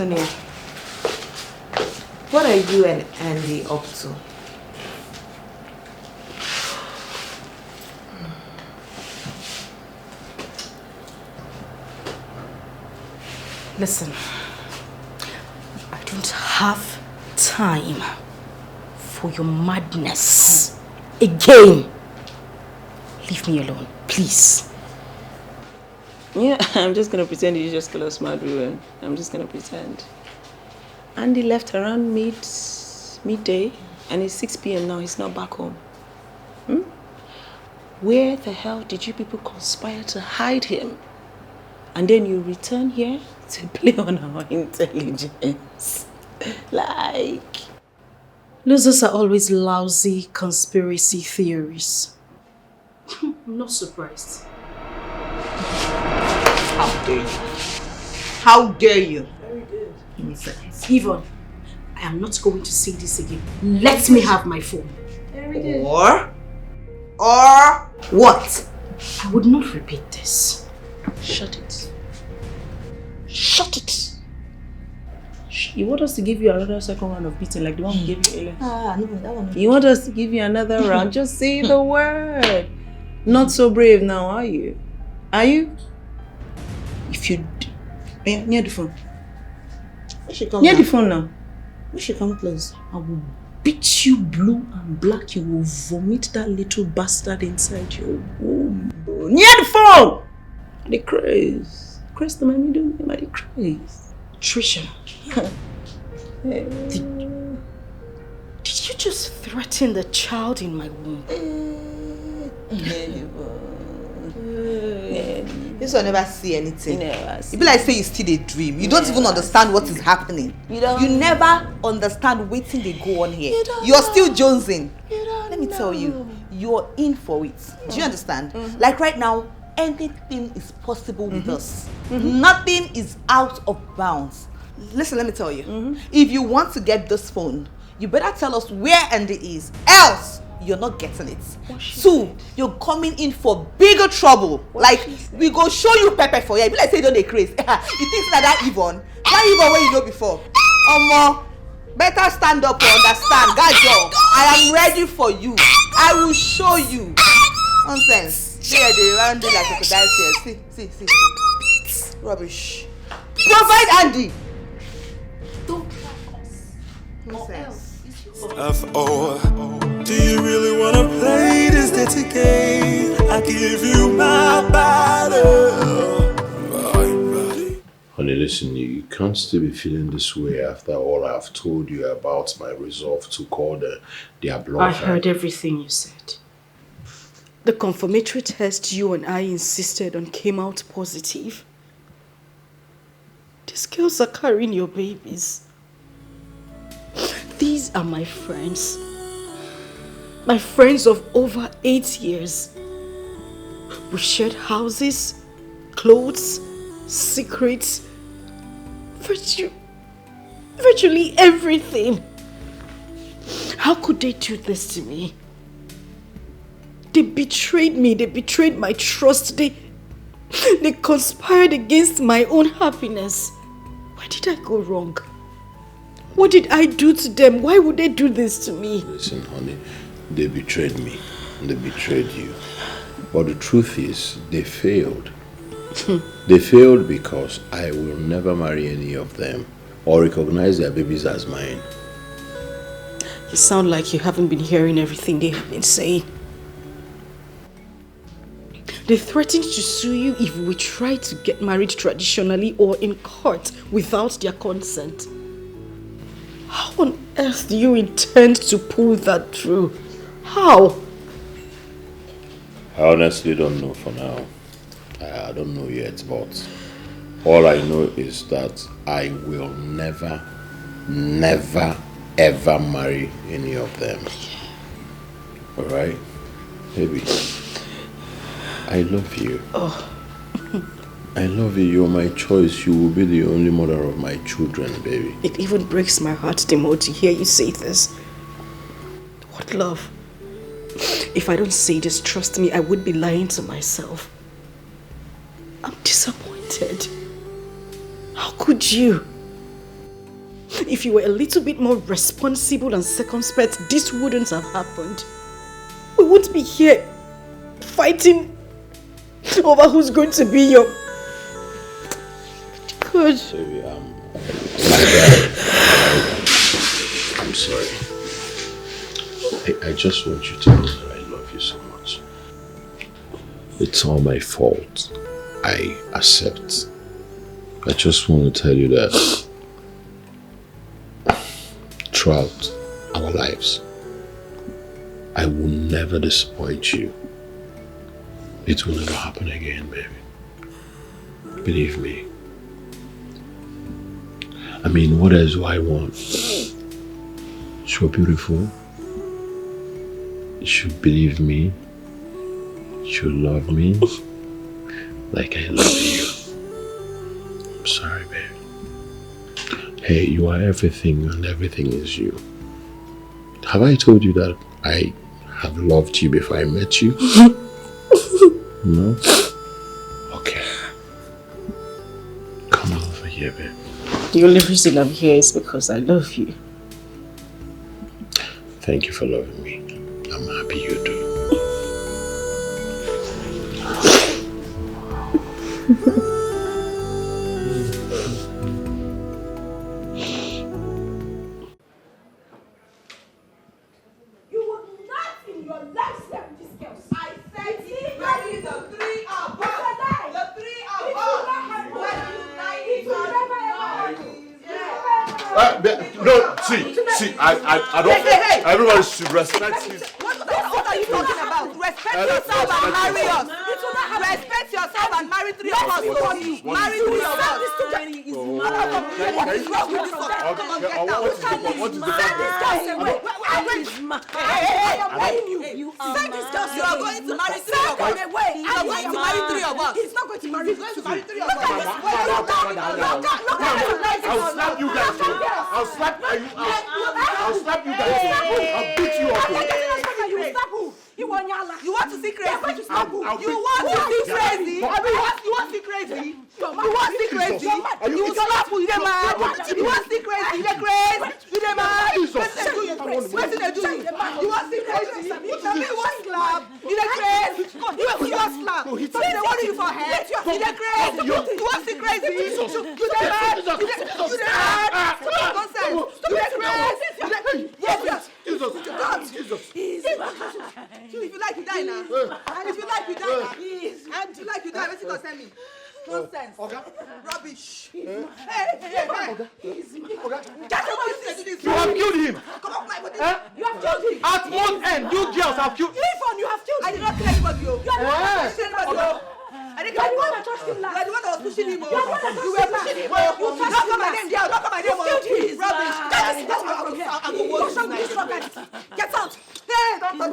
Sonia, what are you and Andy up to? Listen, I don't have time for your madness again. Leave me alone, please. Yeah, I'm just gonna pretend you just call us mad women. I'm just gonna pretend. Andy left around midday, and it's 6 p.m. now. He's not back home. Where the hell did you people conspire to hide him? And then you return here to play on our intelligence. Like... Losers are always lousy conspiracy theories. I'm not surprised. How dare you? How dare you? Very good. Yvonne, I am not going to say this again. Let me have my phone. Or what? I would not repeat this. Shut it. Shut it. You want us to give you another second round of beating like the one we gave you earlier? No, that one. You want us to give you another round? Just say the word. Not so brave now, are you? Are you? If you... Near the phone. Near the phone now. We should come close. I will beat you blue and black. You will vomit that little bastard inside your womb. Near the phone! The craze. Craze to my middle name, the craze. Trisha. Did you just threaten the child in my womb? This one never see anything. You be like say you still a dream. You don't even understand what is happening. You never understand what they go on here. You're still jonesing. Let me tell you, you're in for it. Do you understand? Like right now, anything is possible with us. Nothing is out of bounds. Listen, let me tell you. If you want to get this phone, you better tell us where Andy is. Else, you're not getting it. Two, you're coming in for bigger trouble. We go show you pepper for you. Be like say you don't dey craze. You think that Yvonne? That Yvonne where you know before? Omo, better stand up and understand. Gajo, I am ready for you. I will show you. Nonsense. They round it like a crocodile here. See. Rubbish. Provide Andy. Don't try us. Nonsense. F.O. Do you really wanna play this dirty game? I give you my battle. Honey, listen, you can't still be feeling this way after all I've told you about my resolve to call their bluff. I heard everything you said. The confirmatory test you and I insisted on came out positive. These girls are carrying your babies. These are my friends. My friends of over 8 years. We shared houses, clothes, secrets, virtually everything. How could they do this to me? They betrayed me, they betrayed my trust, they conspired against my own happiness. Where did I go wrong? What did I do to them? Why would they do this to me? Listen, honey, they betrayed me. They betrayed you. But the truth is, they failed. They failed because I will never marry any of them or recognize their babies as mine. You sound like you haven't been hearing everything they have been saying. They threatened to sue you if we try to get married traditionally or in court without their consent. How on earth do you intend to pull that through? How? I honestly don't know for now. I don't know yet, but all I know is that I will never, ever marry any of them. Alright? Baby, I love you. Oh. I love you. You're my choice. You will be the only mother of my children, baby. It even breaks my heart the more to hear you say this. What love? If I don't say this, trust me, I would be lying to myself. I'm disappointed. How could you? If you were a little bit more responsible and circumspect, this wouldn't have happened. We wouldn't be here fighting over who's going to be your... Good. Sorry, my bad. I'm sorry. I just want you to know that I love you so much. It's all my fault. I accept. I just want to tell you that throughout our lives, I will never disappoint you. It will never happen again, baby. Believe me. I mean, what else do I want? You're beautiful. You should believe me. You should love me like I love you. I'm sorry, baby. Hey, you are everything and everything is you. Have I told you that I have loved you before I met you? No? Okay. Come over here, babe. The only reason I'm here is because I love you. Thank you for loving me. I'm happy you do. I don't. Everybody should respect his. What are you talking about? Respect yourself and marry us. Respect yourself and marry 3 of us. Marry 3 of us. What is wrong with this? Come on, get down. What is the problem? You are going to marry 3 of us. I'm going to marry 3 of us. He's not going to marry. He's going to marry 3 of us. I'll slap you guys. I'll slap you. I'll slap you guys. I'll beat you up. You want to see crazy? You want to see crazy? You want to see crazy? You want to see crazy? You slap who you mad? You want to see crazy? You crazy? You mad? What did they do? You want to see crazy? You tell me what slap? You crazy? You want slap? So they want you for head? You crazy? You want to see crazy? You mad? You mad? Nonsense! You crazy? Yes. Jesus. If you like, you die now. And if you like, you die now. And you like, you die. What's it gonna send me? Nonsense. Rubbish. Hey. You have killed him. Come on, you have killed him. At one end, you girls have killed. Listen, you have killed him. I did not kill anybody. You are not killing anybody. I didn't kill anyone. You are the one that was pushing him. You were pushing him. Don't call my name, girl. Don't call my name. Rubbish. Get out. Come at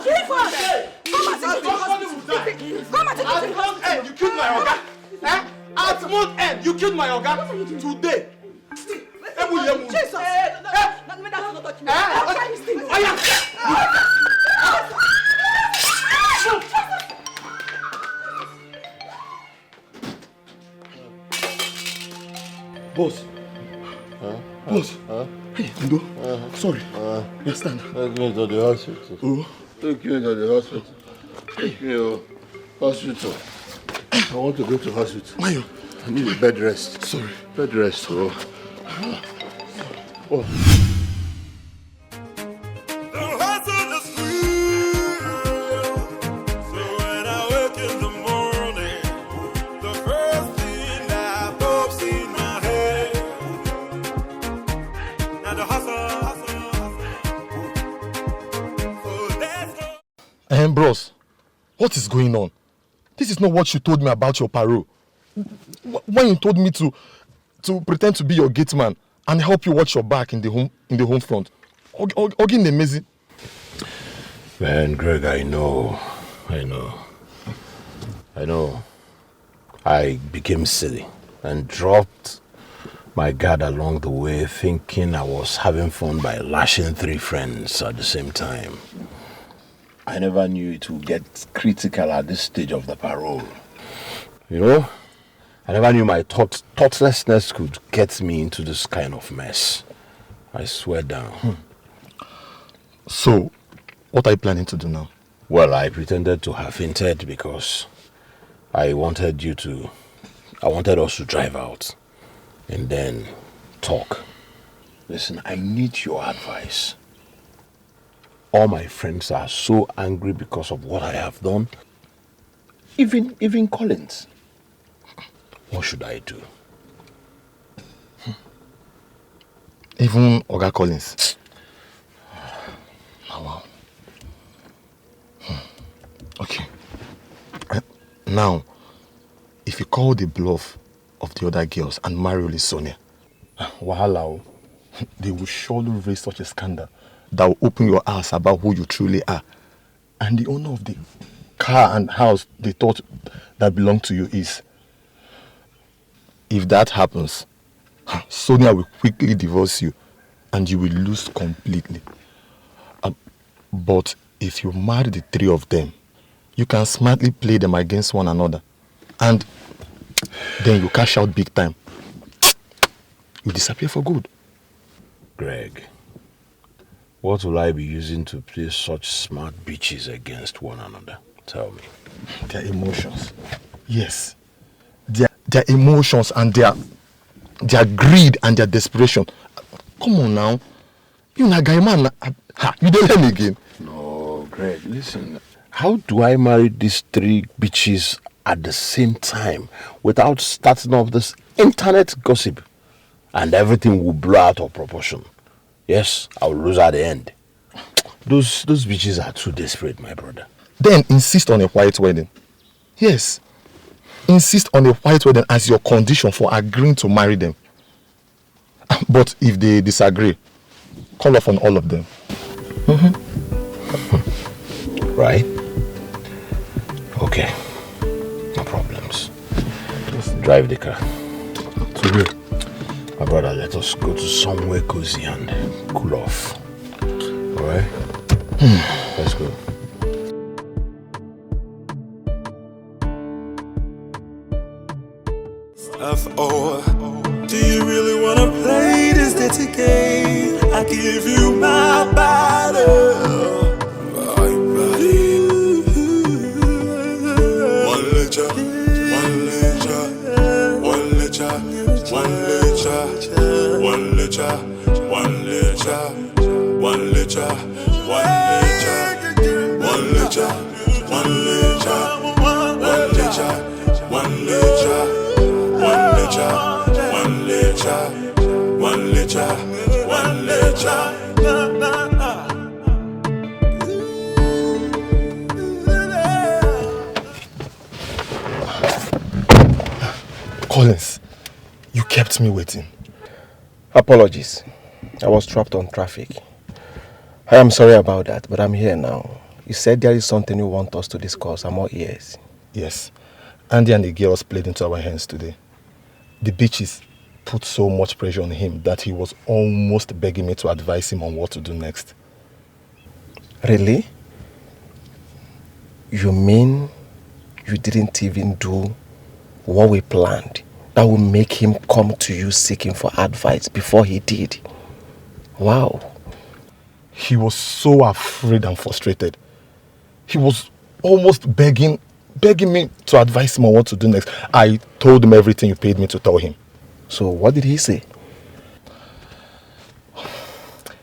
you killed my Oga. At one end, you killed my Oga. Today. Jesus. Boss. Boss. Hey, Ndo. Sorry. You stand. Take me to the hospital. Oh. Take me to the hospital. Take me to hospital. I want to go to hospital. Mayo. I need a bed rest. Sorry. Bed rest. Oh. Bros, what is going on? This is not what you told me about your parole. When you told me to pretend to be your gate man and help you watch your back in the home front. Ogin Nemezi. Man, Greg, I know. I became silly and dropped my guard along the way, thinking I was having fun by lashing 3 friends at the same time. I never knew it would get critical at this stage of the parole. I never knew my thoughtlessness could get me into this kind of mess. I swear down. So, what are you planning to do now? Well, I pretended to have fainted because I wanted us to drive out and then talk. Listen, I need your advice. All my friends are so angry because of what I have done. Even Collins. What should I do? Even Oga Collins? Oh, wow. Okay. Now, if you call the bluff of the other girls and marry only Sonia, wahala, they will surely raise such a scandal that will open your eyes about who you truly are. And the owner of the car and house they thought that belonged to you is. If that happens, Sonia will quickly divorce you and you will lose completely. But if you marry the three of them, you can smartly play them against one another. And then you cash out big time. You disappear for good. Greg, what will I be using to play such smart bitches against one another? Tell me. Their emotions. Yes. Their emotions and their greed and their desperation. Come on now. You na guy man. You don't learn again. No, Greg, listen. How do I marry these three bitches at the same time without starting off this internet gossip? And everything will blow out of proportion. Yes, I'll lose at the end. Those bitches are too desperate, my brother. Then insist on a white wedding. Yes. Insist on a white wedding as your condition for agreeing to marry them. But if they disagree, call off on all of them. Right? Okay. No problems. Just drive the car. To where? My brother, let us go to somewhere cozy and cool off. Alright? Let's go. F.O. Do you really wanna play this dirty game? I give you my bottle. My body. One litre, one litre, one litre, one litre, one litre, one litre, one litre, one litre, one litre, one litre, one litre, one litre. One litre, one litre. Collins, you kept me waiting. Apologies. I was trapped on traffic. I am sorry about that, but I'm here now. You said there is something you want us to discuss. I'm all ears. Yes. Andy and the girls played into our hands today. The bitches put so much pressure on him that he was almost begging me to advise him on what to do next. Really? You mean you didn't even do what we planned? That would make him come to you seeking for advice before he did? Wow. He was so afraid and frustrated. He was almost begging me to advise him on what to do next. I told him everything you paid me to tell him. So what did he say?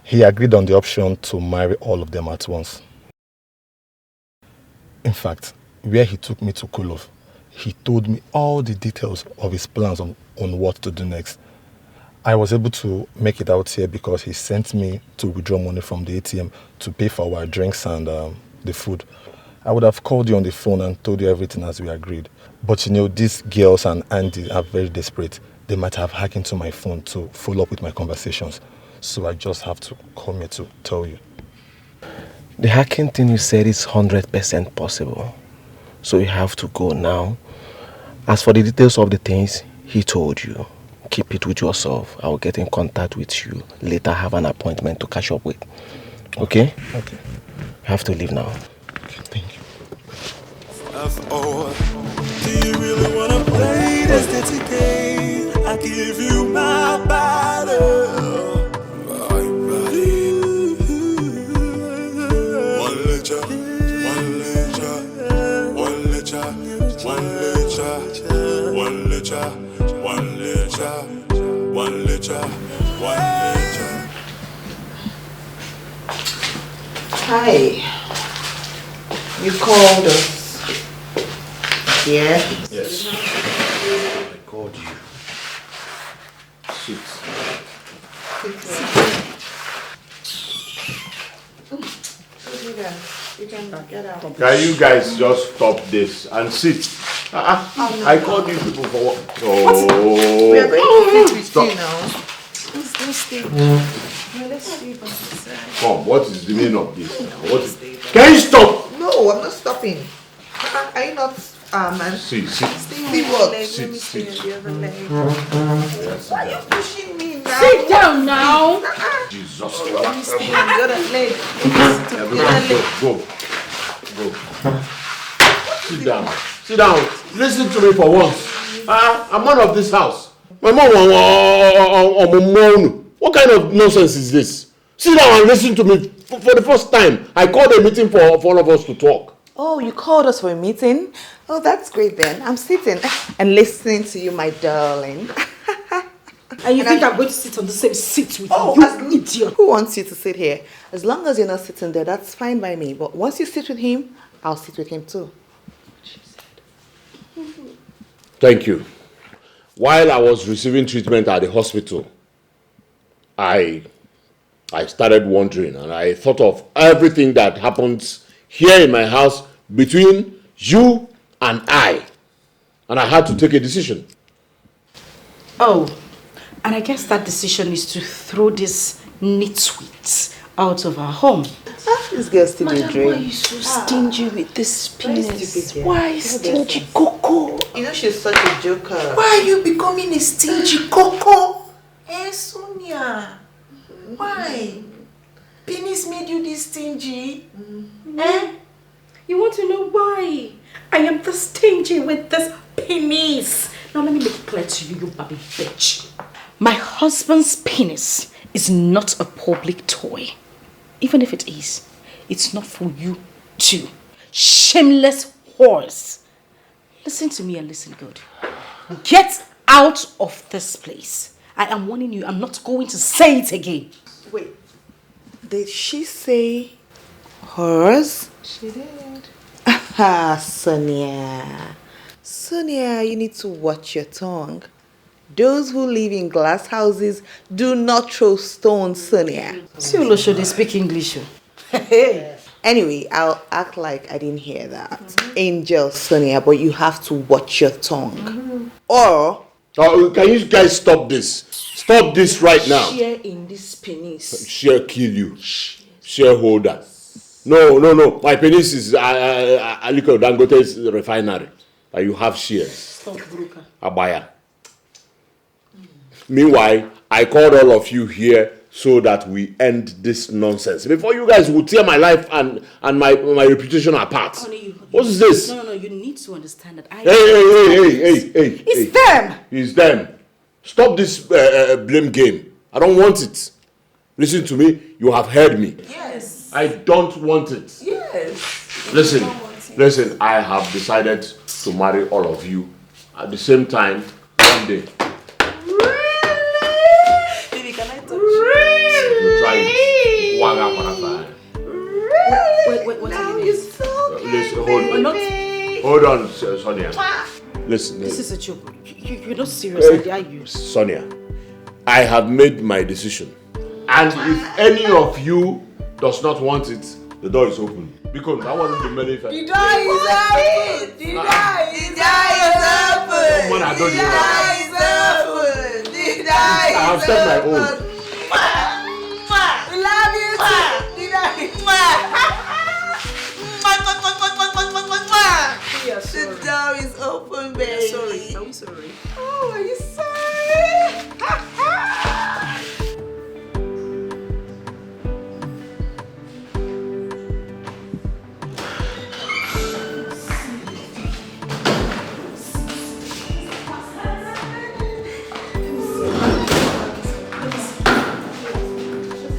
He agreed on the option to marry all of them at once. In fact, where he took me to cool off, he told me all the details of his plans on what to do next. I was able to make it out here because he sent me to withdraw money from the ATM to pay for our drinks and the food. I would have called you on the phone and told you everything as we agreed. But you know, these girls and Andy are very desperate. They might have hacked into my phone to follow up with my conversations. So I just have to come here to tell you. The hacking thing you said is 100% possible. So you have to go now. As for the details of the things he told you, keep it with yourself. I will get in contact with you later. Have an appointment to catch up with. Okay? Okay. You have to leave now. Okay, thank you. F.O. Do you really wanna play this dirty game? I give you my bottle. My one liter, one liter, one liter, one liter, one liter. Hi. You called us. Yeah? Yes. I called you. Sit. Can you guys just stop this and sit? I called you people for what? Oh. We are going to sit with Stop. you now. Let's sleep on the side. Come, what is the meaning of this now? Can you stop? No, I'm not stopping. Are you not, man? Sit. See what? Let me stay on the other leg. Why are you pushing me now? Sit down now. Jesus. Let me stay on the other leg. Everyone, go. Sit down. Sit down. Listen to me for once. I'm one of this house. My mom, what kind of nonsense is this? Sit down and listen to me. For the first time, I called a meeting for all of us to talk. Oh, you called us for a meeting? Oh, that's great then. I'm sitting and listening to you, my darling. And you think I'm going to sit on the same seat with Oh, you, idiot? Who wants you to sit here? As long as you're not sitting there, that's fine by me. But once you sit with him, I'll sit with him too. Thank you. While I was receiving treatment at the hospital, I started wondering, and I thought of everything that happens here in my house between you and I had to take a decision. Oh, and I guess that decision is to throw these nitwits out of our home. This girl's still a Why are dream. you so stingy with this penis? stupid, yeah. Why stingy coco? You know she's such a joker. Why are you becoming a stingy coco? Eh, Sonia? Why? Penis made you this stingy? Eh? You want to know why? I am the stingy with this penis. Now let me make it clear to you, you baby bitch. My husband's penis is not a public toy. Even if it is, it's not for you too. Shameless whores. Listen to me and listen good. Get out of this place. I am warning you, I'm not going to say it again. Wait, did she say hers? She did. Ah, Sonia. Sonia, you need to watch your tongue. Those who live in glass houses do not throw stones, Sonia. Siolo, should they speak English? Anyway, I'll act like I didn't hear that. Angel, Sonia, but you have to watch your tongue. Or... Can you guys stop this? Stop this right now. Share in this penis. Share kill you. Shareholder. No. My penis is Aliko Dangote's refinery. You have shares. Stockbroker. A buyer. Meanwhile, I called all of you here so that we end this nonsense. Before you guys will tear my life and my reputation apart. Honey, What is this? No, you need to understand that I... Hey. It's them! It's them. Stop this blame game. I don't want it. Listen to me. You have heard me. Yes. I don't want it. Yes. Listen, I have decided to marry all of you at the same time one day. Baby, can I touch you? You try it. Wait, what Now are you you're doing? so Listen, hold on, Sonia. Listen. This is a joke. You're not serious, are you? Sonia, I have made my decision. And if any of you does not want it, the door is open. Because I want to marry The door is open. The door is open. Woman, I don't The know. door is open. The door I have is said my open. own. We love you too. The door is The door is open, baby. Sorry, are we sorry? Oh, are you sorry?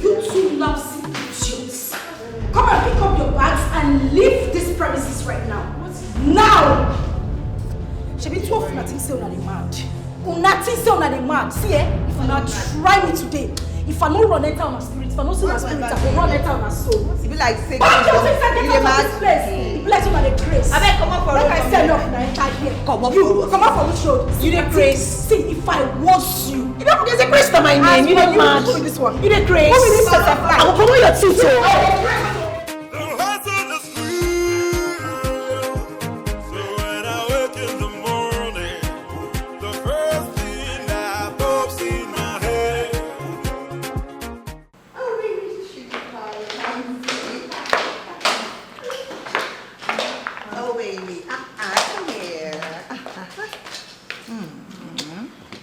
You two lousy idiots. Come and pick up your bags and leave this premises right now. Now! think say una dey mad. Una think say una dey mad. See if una try me today, if I no run enter on my spirit, if I no see my spirit, I go run enter on my soul. It be like say, what you think say get out of this place? It be like una dey craze. Abeg come up for road. Like I said, enough na enter here. Come up for which road? You dey craze. See, if I was you, there's a craze to my name. You dey mad. You dey craze. What will this butterfly? I will come on your teeth.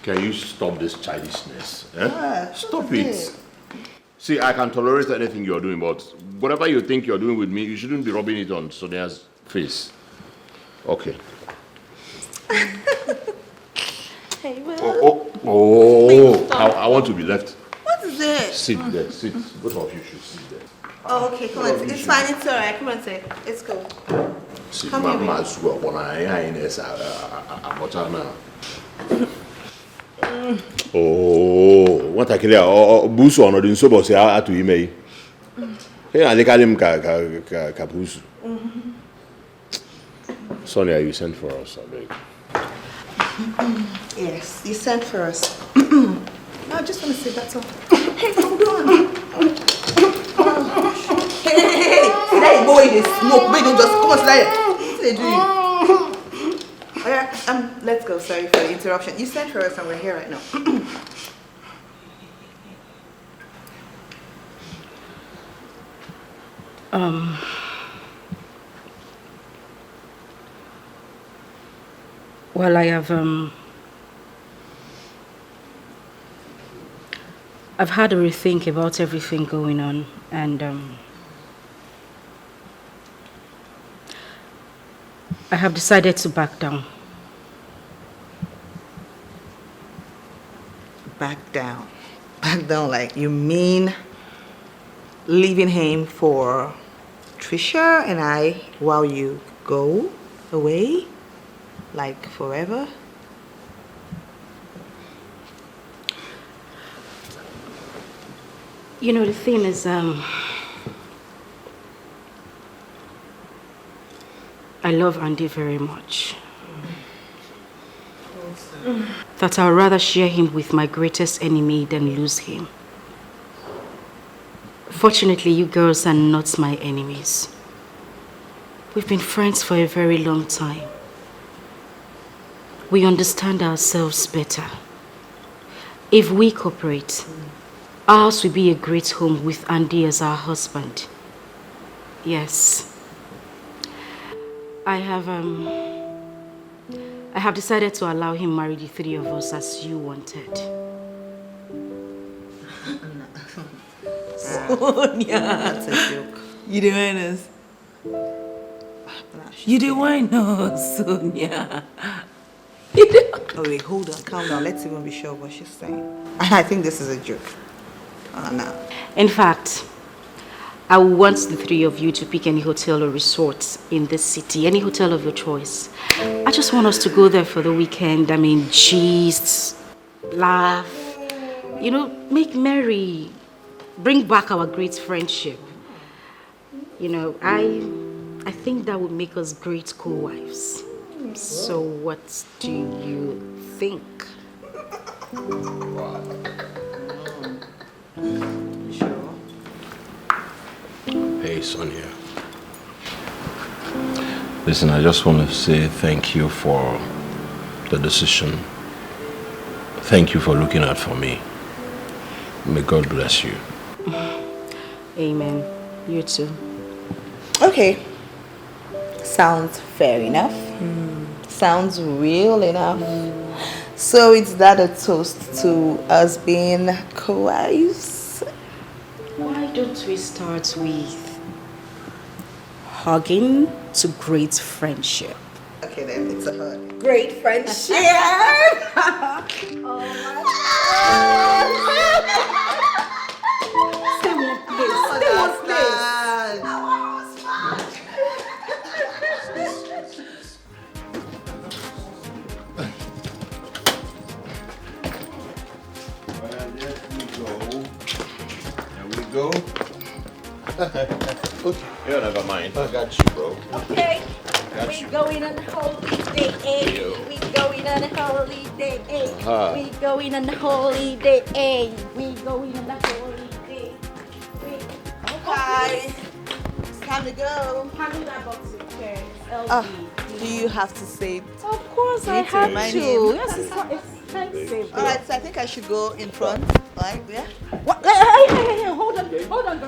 Can you stop this childishness? Eh? Stop it. See, I can tolerate anything you're doing, but whatever you think you're doing with me, you shouldn't be rubbing it on Sonia's face. Okay. Hey, I want to be left. What is it? Sit there, sit. Both of you should sit there. Oh, okay, come on. It's fine, it's alright. Come on, say. It's cool. Sit, come here. What I kill busu ono din so boss ya atu ime. Hey, I like him ka busu. Sonia, you sent for us, I beg. Yes, you sent for us. No, I just want to say that's all. Hey, hold on. Hey, that boy they smoke. Wait, don't just come on, slide. What are they doing? Let's go. Sorry for the interruption. You sent for us and we're here right now. Well, I've had a rethink about everything going on, and I have decided to back down. Back down? Back down, like you mean leaving him for Trisha and I while you go away? Like forever? You know, the thing is, I love Andy very much. That I'd rather share him with my greatest enemy than lose him. Fortunately, you girls are not my enemies. We've been friends for a very long time. We understand ourselves better. If we cooperate, ours will be a great home with Andy as our husband. Yes. I have decided to allow him marry the three of us as you wanted. Sonia. That's a joke. You the winners. You the winners, Sonia. Oh wait, hold on, calm down. Let's even be sure what she's saying. I think this is a joke. Oh no. In fact, I want the three of you to pick any hotel or resort in this city, any hotel of your choice. I just want us to go there for the weekend. I mean, gist, laugh, you know, make merry, bring back our great friendship. You know, I think that would make us great co-wives. So what do you think? Sure. Hey, Sonia. Listen, I just want to say thank you for the decision. Thank you for looking out for me. May God bless you. Amen. You too. Okay. Sounds fair enough. Sounds real enough. So is that a toast to us being co-wives? Why don't we start with hugging to great friendship? Okay then, it's a hug. Great friendship. Oh my God. Stay one place. Stay one place. Okay. Yeah, never mind. I got you, bro. Okay. We going on holiday. We going on holiday. We going on holiday. We going on holiday. Okay. It's time to go. Handle that box of chairs. Do you have to say? Of course, I have to. Yes, it's not expensive. Alright, so I think I should go in front. Right? Yeah? What? Hey, hold on.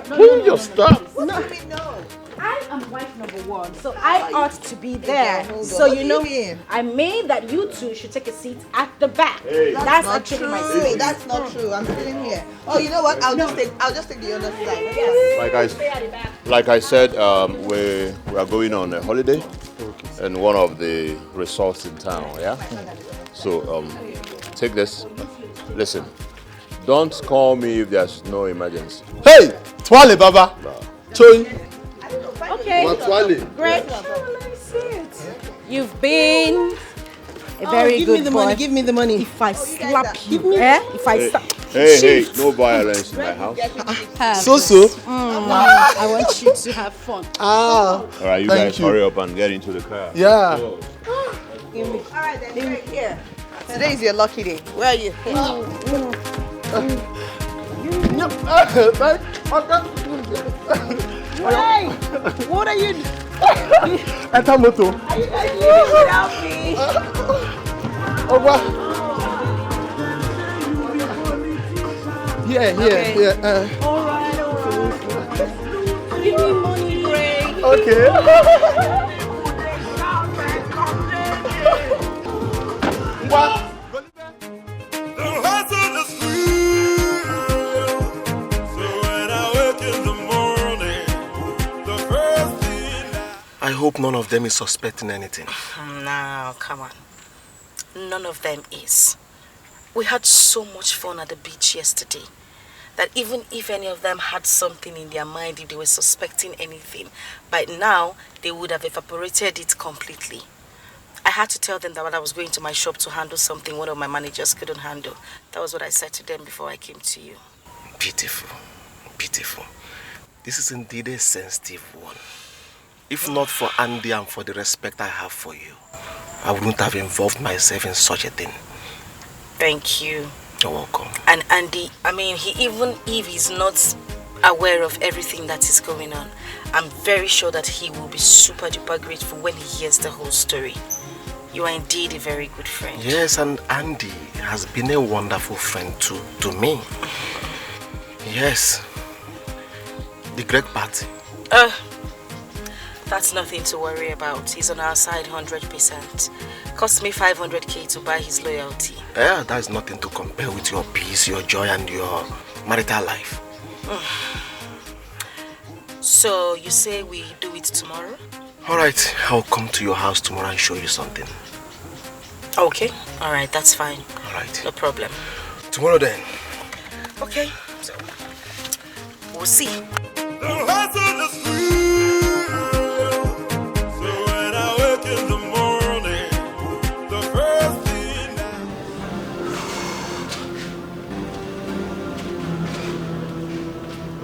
Hold your stuff. What do you mean no? I am wife number one, so I ought to be there. Okay, hold on. So What you do know, you mean? I made that you two should take a seat at the back. That's not actually true. my space. That's not true. I'm sitting here. Oh, you know what? I'll just take the other side. Yes. Like I said, we are going on a holiday in one of the resorts in town. Yeah. So take this. Listen, don't call me if there's no emergency. Hey, Twale Baba. Choi. Okay. Great. Let me see it. You've been a very good boy. Give me the money. If I slap you, if I slap. Hey, no violence in my house. I want you to have fun. All right, you guys hurry up and get into the car. Yeah. Alright then, right here. Today is your lucky day. Where are you? Hey, what are you doing? Enter moto. Help me. Over. Yeah. All right. Give me money, Ray. Okay. What? The hustle is real. So when I wake in the morning, the first thing I hope none of them is suspecting anything. No, come on. None of them is. We had so much fun at the beach yesterday that even if any of them had something in their mind, if they were suspecting anything, by now they would have evaporated it completely. I had to tell them that when I was going to my shop to handle something one of my managers couldn't handle. That was what I said to them before I came to you. Beautiful. This is indeed a sensitive one. If not for Andy and for the respect I have for you, I wouldn't have involved myself in such a thing. Thank you. You're welcome. And Andy, even if he's not aware of everything that is going on, I'm very sure that he will be super duper grateful when he hears the whole story. You are indeed a very good friend. Yes, and Andy has been a wonderful friend to me. Yes. The great party. That's nothing to worry about. He's on our side 100%. Cost me 500k to buy his loyalty. Yeah, that is nothing to compare with your peace, your joy, and your marital life. So, you say we do it tomorrow? Alright, I'll come to your house tomorrow and show you something. Okay, alright, that's fine. Alright. No problem. Tomorrow then. Okay, so we'll see. the hustle is real. So when I wake in the morning, the first thing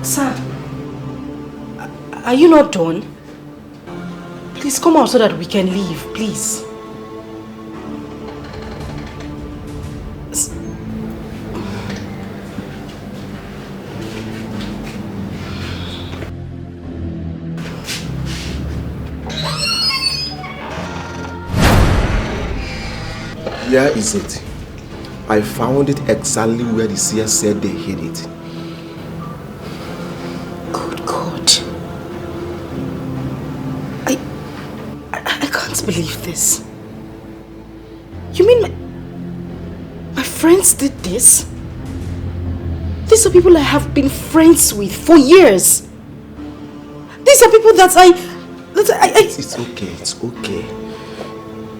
Sir, are you not done? Please come out so that we can leave, please. Here is it. I found it exactly where the seer said they hid it. Good God. I can't believe this. You mean my friends did this? These are people I have been friends with for years. These are people that I... It's okay.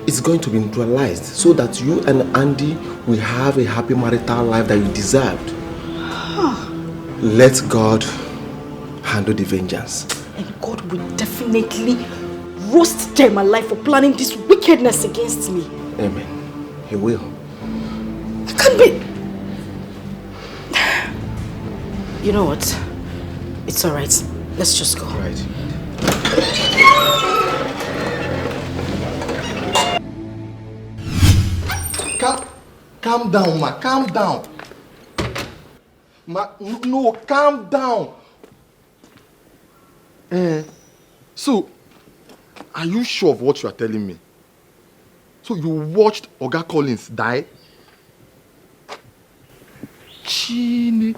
It's going to be neutralized so that you and Andy will have a happy marital life that you deserved. Let God handle the vengeance. And God will definitely roast them alive for planning this wickedness against me. Amen. He will. I can't be... You know what? It's alright. Let's just go. Right. Calm down, ma. Calm down. Ma, no, calm down. So, are you sure of what you are telling me? So you watched Oga Collins die? Chini.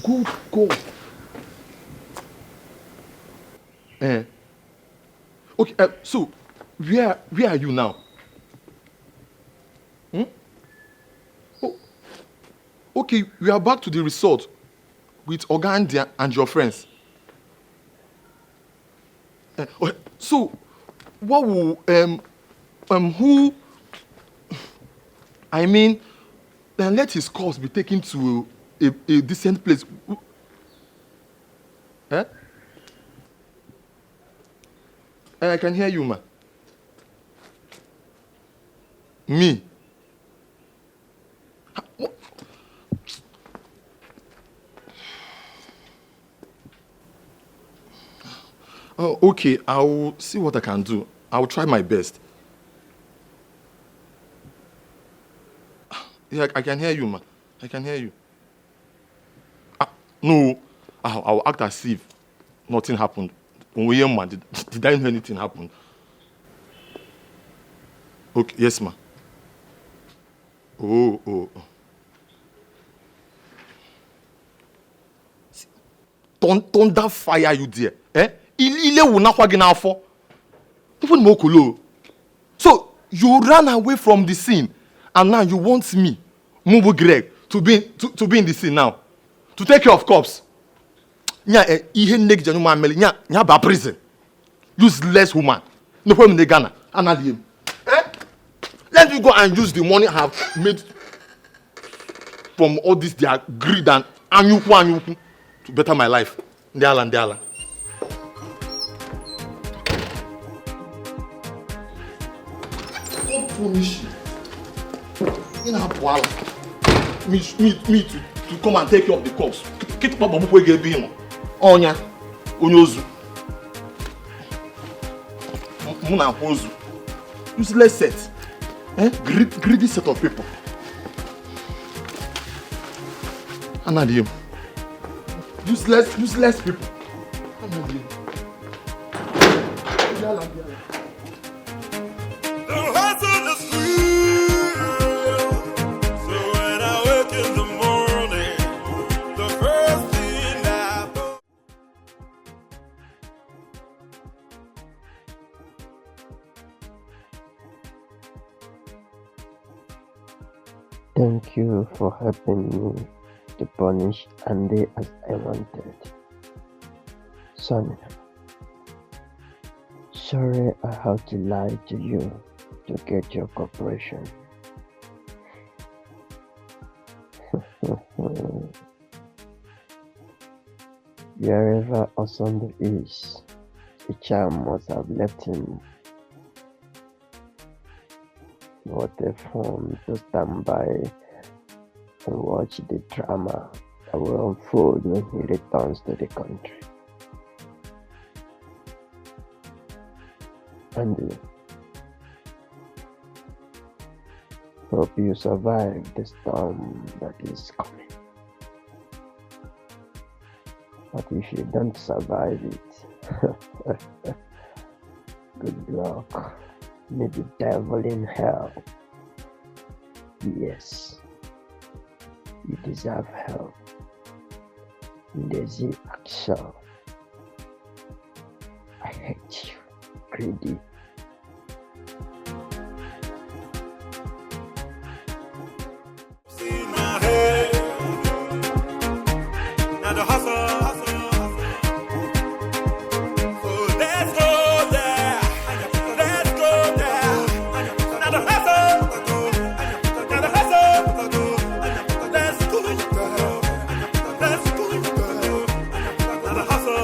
Good God. Okay, so where are you now? Oh, okay, we are back to the resort with Oga and your friends. So, what will who? I mean, then let his corpse be taken to a decent place. I can hear you, ma. Me? Oh, okay, I will see what I can do. I will try my best. Yeah, I can hear you, ma. I can hear you. No, I will act as if nothing happened. When we hear, ma, did I know anything happen? Okay, yes, ma. Oh. Thunder fire you there. Ile will not wag in for. Even Mokolo. So you ran away from the scene, and now you want me, Mubu Greg, to be in the scene now, to take care of cops. Nya ihe nek janu ma meli nya ba prison. Useless woman. No problem in Ghana. Analiem. Let me go and use the money I have made from all this their greed and anyuku to better my life. Ndiala. Don't promise you. In a poala. Me to come and take care of the cops. Get up on get being. Onya. Onyozu. Muna Hozu. Useless set. Greedy set of people. Anadium. Useless people. Anadium. The hustle is real. So when I wake in the morning, the first thing I do. Thank you for helping me to punish Andy as I wanted. Sonia, sorry I have to lie to you to get your cooperation. Wherever Osondo is, the charm must have left him. What a fun to stand by and watch the drama that will unfold when he returns to the country. Andy, hope you survive the storm that is coming. But if you don't survive it, good luck. May the devil in hell. Yes, you deserve hell. Lazy Axel. I hate you, greedy. See my head. Now the hustle. So let's go there. Let's go there. Now the hustle. Now the hustle. Let's go there. Let's go there. Now the hustle.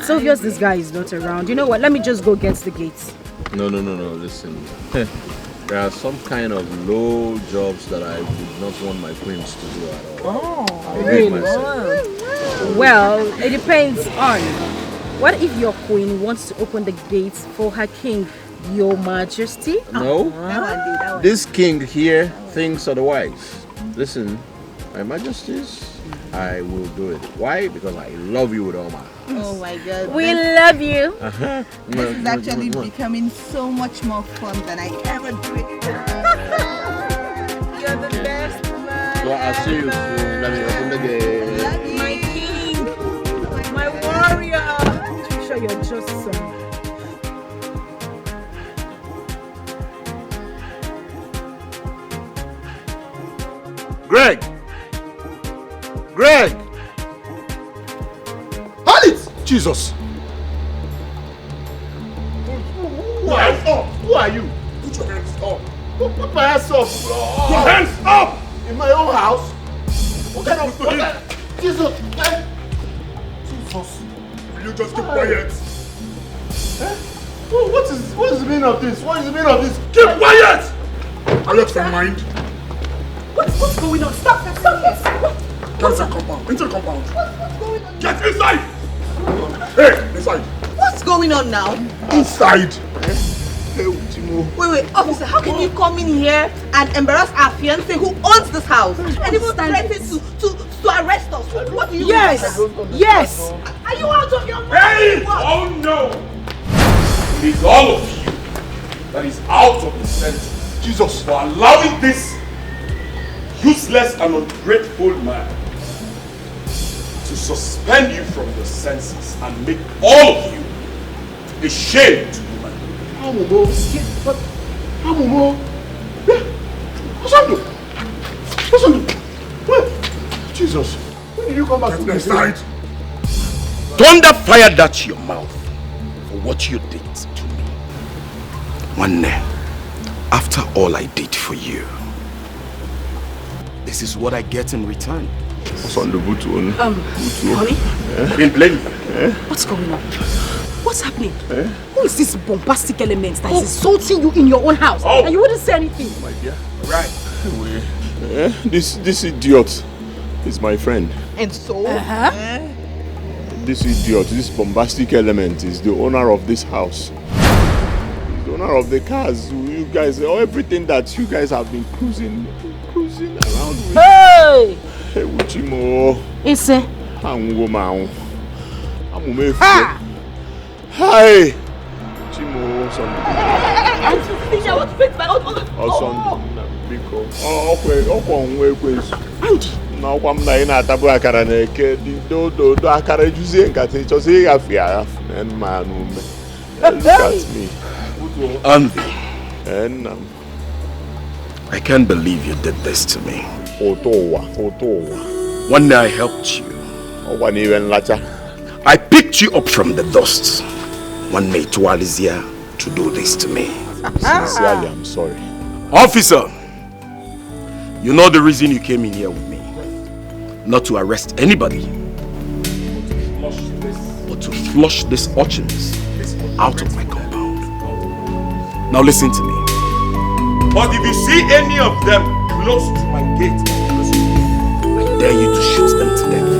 It's obvious this guy is not around. You know what? Let me just go get the gates. No. Listen. There are some kind of low jobs that I would not want my queens to do at all. Oh, really? Well, it depends on. What if your queen wants to open the gates for her king, your majesty? No. This king here thinks otherwise. Listen, my majesties, I will do it. Why? Because I love you with all my heart. Oh my God. We love you. This is actually becoming so much more fun than I ever dreamed. You're the best man. Well, I'll see you soon. Let me open the gate. My king, my warrior. Trisha, you're just some. Greg! Hold it! Jesus! Who are you? Put your hands up. Put my hands up! Your hands up! In my own house? What kind of... Jesus! Jesus! Will you just keep quiet? What is the meaning of this? What is the meaning of this? Keep quiet! Are you out of mind? What's going on? Stop this! Get into the compound. Into the compound. What's going on? Get inside! Hey, inside. What's going on now? Inside. Wait, officer, how can you come in here and embarrass our fiancé who owns this house and even threaten to arrest us? What do you mean? Yes! Are you out of your mind? Hey! Oh no! It is all of you that is out of the senses. Jesus! For allowing this useless and ungrateful man to suspend you from your senses and make all of you ashamed to woman. Amumo! What's happening? Wait! Jesus! When did you come back from the Inside. Thunder fired at your mouth for what you did to me. One day, after all I did for you, this is what I get in return. Honey? Been playing. What's going on? What's happening? Who is this bombastic element that is insulting you in your own house? And you wouldn't say anything? My dear. Right. This idiot is my friend. And so? This idiot, this bombastic element is the owner of this house. He's the owner of the cars. You guys, everything that you guys have been cruising around with. Hey! Hey, Uchimo. Ise. Hi! Chimo, something. I want to fix my own. Andy. No, I'm not in a tabu akara neke. Do akara juice and cat. Just say a fear and man. Look at me. Andy. And I can't believe you did this to me. Otowa. One day I helped you. One even later. I picked you up from the dust. One day Tual is here to do this to me. Sincerely, I'm sorry. Officer, you know the reason you came in here with me. Not to arrest anybody, but to flush these urchins out of my compound. Now listen to me. But if you see any of them close to my gate, I dare you to shoot them to death.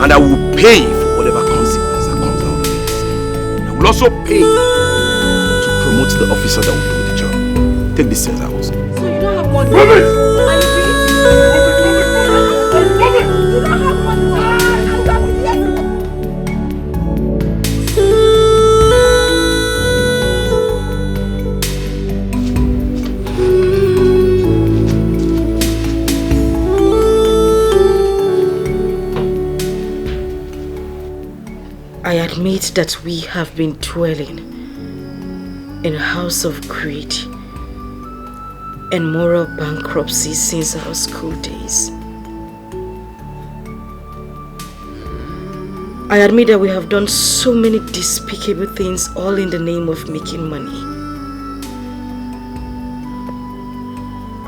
And I will pay for whatever consequence that comes out of this. I will also pay to promote the officer that will do the job. Take this things out. So you don't have one. Move it! I admit that we have been dwelling in a house of greed and moral bankruptcy since our school days. I admit that we have done so many despicable things, all in the name of making money.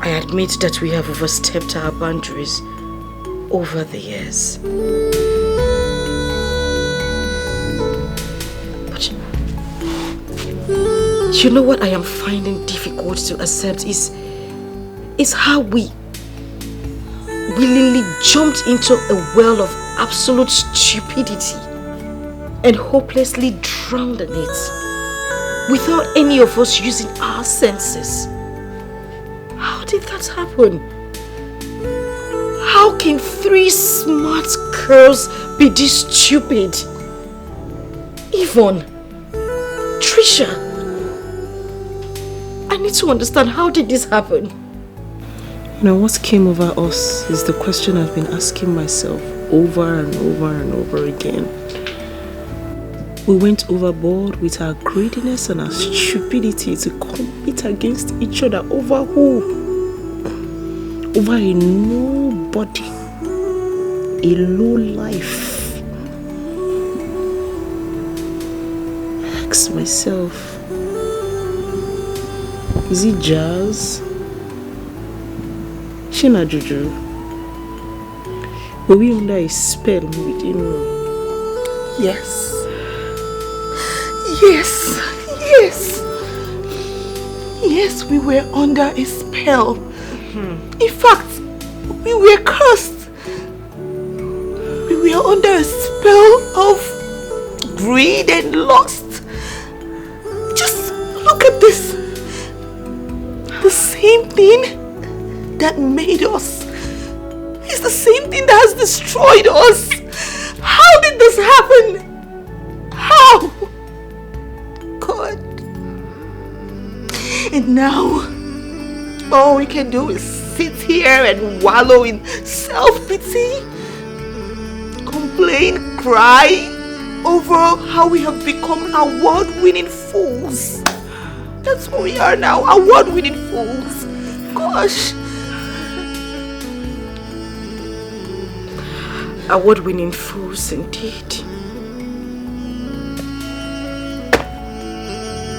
I admit that we have overstepped our boundaries over the years. You know what I am finding difficult to accept is how we willingly jumped into a well of absolute stupidity and hopelessly drowned in it without any of us using our senses. How did that happen? How can 3 smart girls be this stupid? Yvonne, Trisha, I need to understand, how did this happen? You know, what came over us is the question I've been asking myself over and over and over again. We went overboard with our greediness and our stupidity to compete against each other over who? Over a nobody, a low life. I ask myself, is it Jazz? Shina Juju? Were we under a spell we didn't know? Yes. Yes. Yes. Yes, we were under a spell. In fact, we were cursed. We were under a spell of greed and lust. Just look at this. The same thing that made us is the same thing that has destroyed us. How did this happen? How? God. And now, all we can do is sit here and wallow in self-pity, complain, cry over how we have become award-winning fools. That's what we are now, award-winning fools. Gosh. Award-winning fools indeed.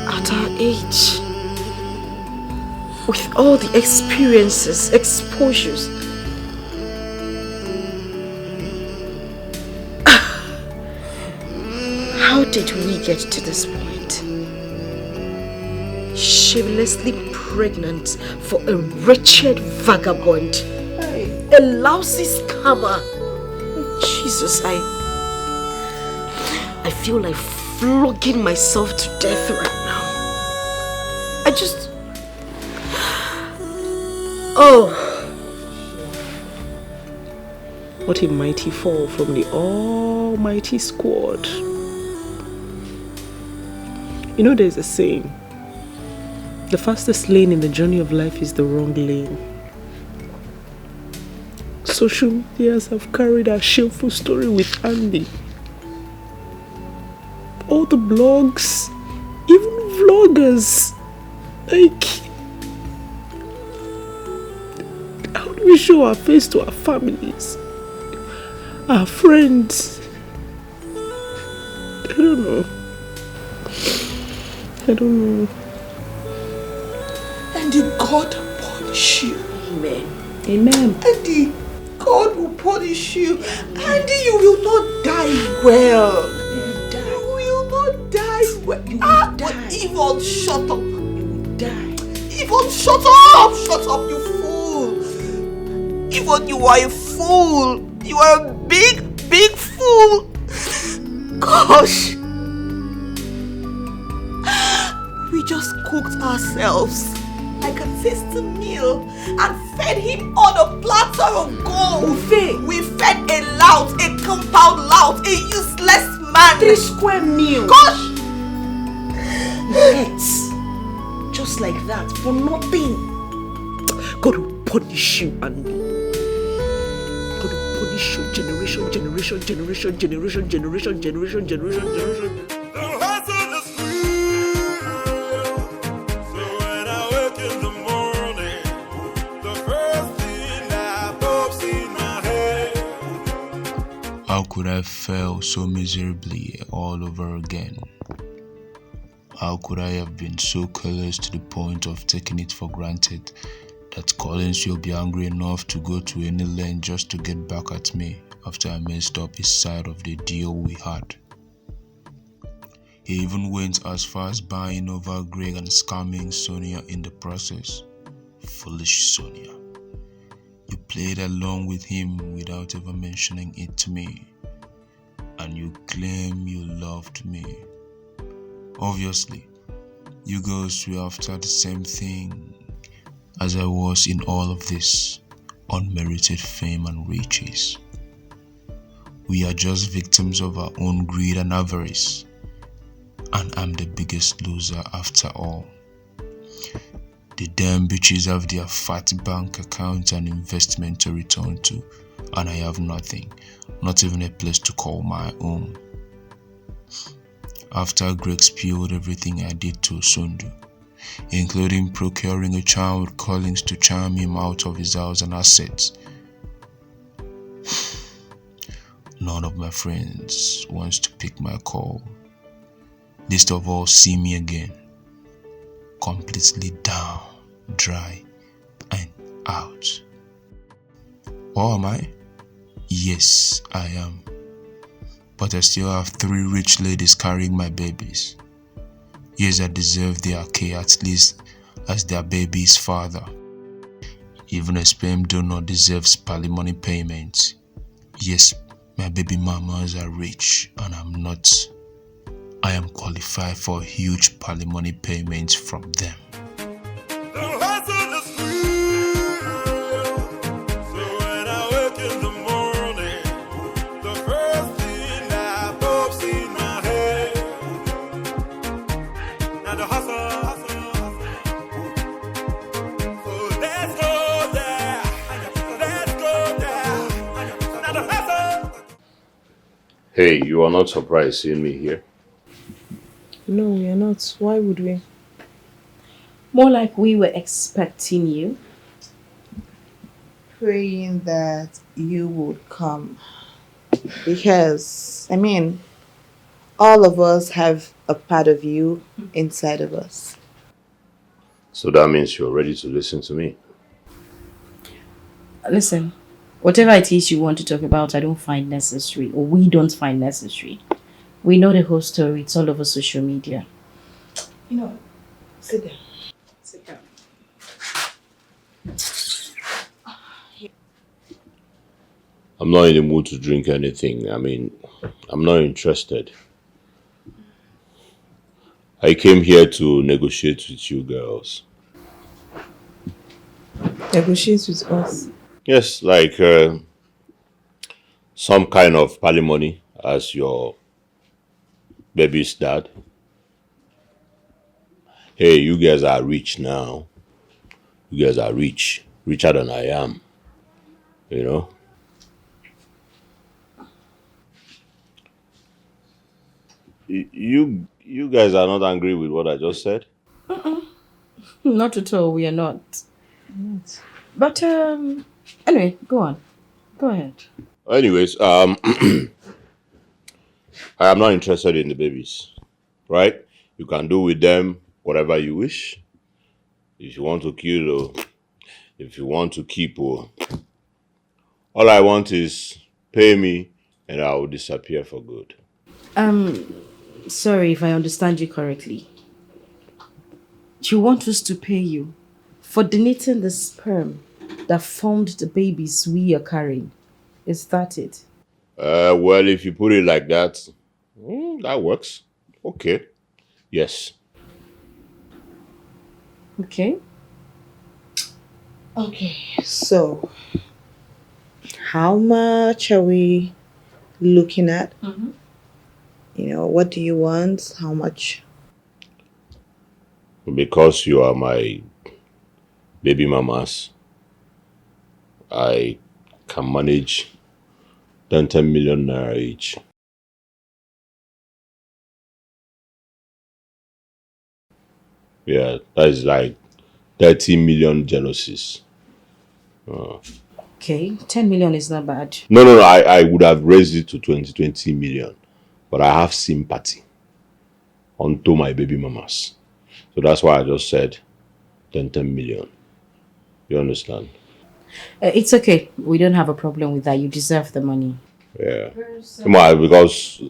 At our age, with all the experiences, exposures, how did we get to this point? Shamelessly pregnant for a wretched vagabond, a lousy scammer. Jesus, I feel like flogging myself to death right now. I just... Oh. What a mighty fall from the almighty squad. You know, there's a saying, the fastest lane in the journey of life is the wrong lane. Social medias have carried our shameful story with Andy. All the blogs, even vloggers, like, how do we show our face to our families, our friends? I don't know. And did God punish you? Amen. Amen. And did God will punish you. And you will not die well. You will not die well. You will die. Yvonne, shut up. You will die. Yvonne, shut up. Shut up, you fool. Yvonne, you are a fool. You are a big, big fool. Gosh. We just cooked ourselves like a tasty meal and fed him on a platter of gold. Buffet. We fed a lout, a compound lout, a useless man. 3 square meals. Gosh! Yes. Just like that, for nothing. God will punish you, Andy. God will punish you, generation. How could I fail so miserably all over again? How could I have been so careless to the point of taking it for granted that Collins will be angry enough to go to any length just to get back at me after I messed up his side of the deal we had? He even went as far as buying over Greg and scamming Sonia in the process. Foolish Sonia. You played along with him without ever mentioning it to me. And you claim you loved me. Obviously, you girls were after the same thing as I was in all of this unmerited fame and riches. We are just victims of our own greed and avarice, and I'm the biggest loser after all. The damn bitches have their fat bank account and investment to return to, and I have nothing, not even a place to call my own. After Greg spilled everything I did to Sundu, including procuring a child with Collins to charm him out of his house and assets, none of my friends wants to pick my call. Least of all see me again, completely down, dry, and out. Or am I? Yes, I am. But I still have 3 rich ladies carrying my babies. Yes, I deserve their care at least as their baby's father. Even a sperm donor deserves palimony payments. Yes, my baby mamas are rich and I'm not. I am qualified for huge palimony payments from them. Hey, you are not surprised seeing me here? No, we are not. Why would we? More like we were expecting you. Praying that you would come. Because, all of us have a part of you inside of us. So that means you're ready to listen to me. Listen, whatever it is you want to talk about, I don't find necessary, or we don't find necessary. We know the whole story. It's all over social media. Sit down. Sit down. I'm not in the mood to drink anything. I'm not interested. I came here to negotiate with you girls. Negotiate with us? Yes, like some kind of palimony as your baby's dad. Hey, you guys are rich now. You guys are rich. Richer than I am. You know? You guys are not angry with what I just said? Not at all, we are not. But, anyway, go on. Go ahead. Anyways, I am not interested in the babies, right? You can do with them whatever you wish. If you want to kill or if you want to keep or all I want is pay me and I will disappear for good. Sorry if I understand you correctly. You want us to pay you for donating the sperm that formed the babies we are carrying. Is that it? Well, if you put it like that, that works. Okay. Yes. Okay. Okay, so how much are we looking at? What do you want? How much? Because you are my baby mamas, I can manage 10 million naira each. Yeah, that is like 30 million jealousies. Okay, 10 million is not bad. No, I would have raised it to 20 million. But I have sympathy onto my baby mamas. So that's why I just said 10 million. You understand? It's okay. We don't have a problem with that. You deserve the money. Yeah. Come on, because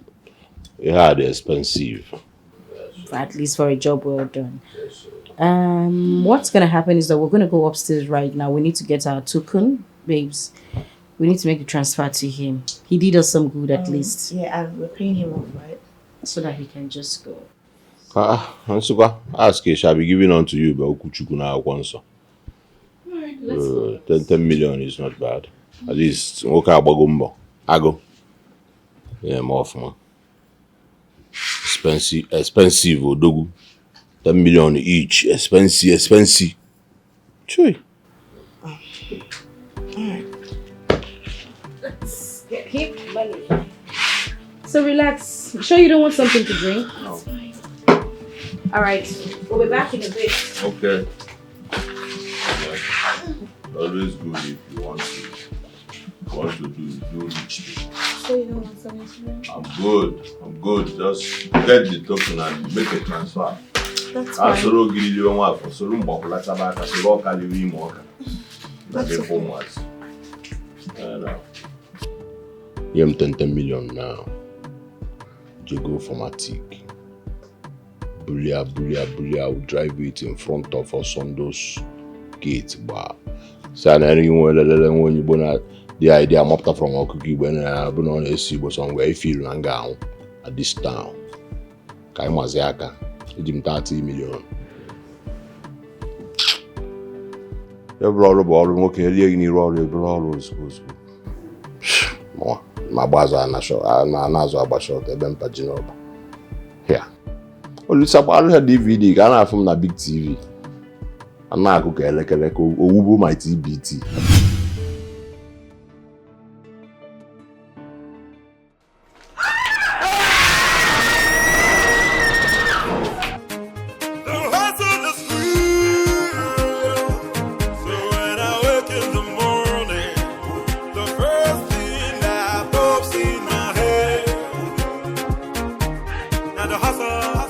they're expensive. at least for a job well done. What's gonna happen is that we're gonna go upstairs right now. We need to get our token, babes. We need to make the transfer to him. He did us some good at least. Yeah, and we're paying him off, right? So that he can just go. Ask it, shall be given unto you by Okuchukuna Akwanso. 10 million is not bad. At least, okay, Abagumbo. Ago. Yeah, more of man. Expensive, Odogu. 10 million each. Expensive. Chui. Alright. Let's get him money. So relax. You sure you don't want something to drink? No. Alright. We'll be back in a bit. Okay. Yeah. Always good if you want to do rich things. So you don't want something to drink? I'm good. Just get the token and make a transfer. That's fine. That's you have 10 million now. You go for my tick. Bulia, will drive it in front of us on those gates. But when you bona the idea I'm after from Okuki when I'm on a sea was somewhere I feel and gown at this town. Kaimaziaka, it's 30 million. Every all okay, you always more. My baza na show nazo abashot eben paginoba. Here. Olusabaru DVD kana from na big TV. Ana akuka elekere ko owubo my TBT. The hustle